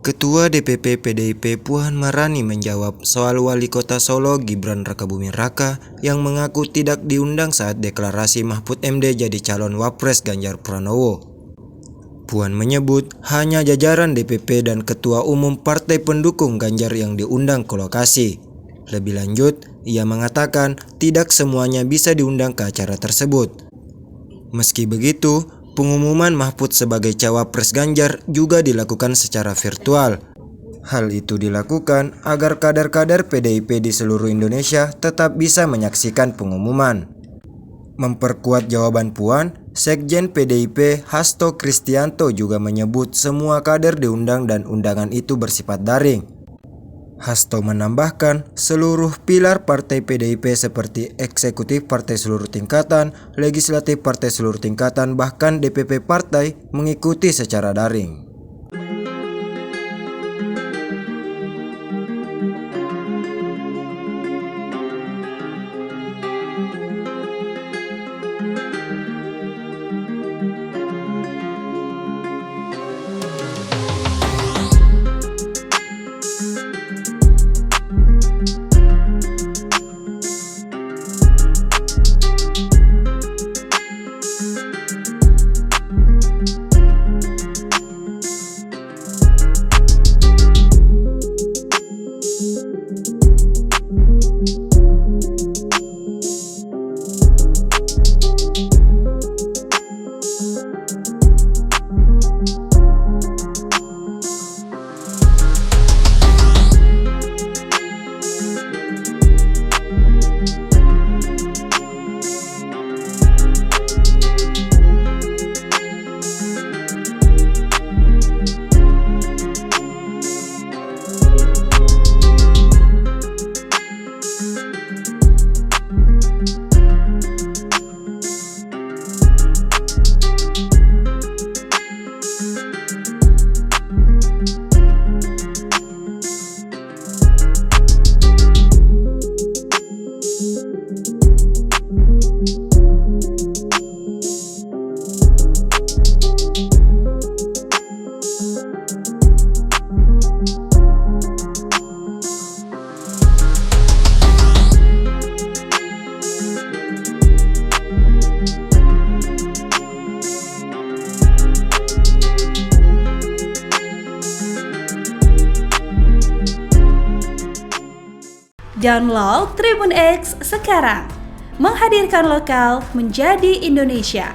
Ketua DPP PDIP Puan Maharani menjawab soal Wali Kota Solo Gibran Rakabuming Raka yang mengaku tidak diundang saat deklarasi Mahfud MD jadi calon Wapres Ganjar Pranowo. Puan menyebut hanya jajaran DPP dan Ketua Umum Partai Pendukung Ganjar yang diundang ke lokasi. Lebih lanjut, ia mengatakan tidak semuanya bisa diundang ke acara tersebut. Meski begitu, pengumuman Mahfud sebagai cawapres Ganjar juga dilakukan secara virtual. Hal itu dilakukan agar kader-kader PDIP di seluruh Indonesia tetap bisa menyaksikan pengumuman. Memperkuat jawaban Puan, Sekjen PDIP Hasto Kristianto juga menyebut semua kader diundang dan undangan itu bersifat daring. Hasto menambahkan seluruh pilar partai PDIP seperti eksekutif partai seluruh tingkatan, legislatif partai seluruh tingkatan, bahkan DPP partai mengikuti secara daring. Download Tribun X sekarang, menghadirkan lokal menjadi Indonesia.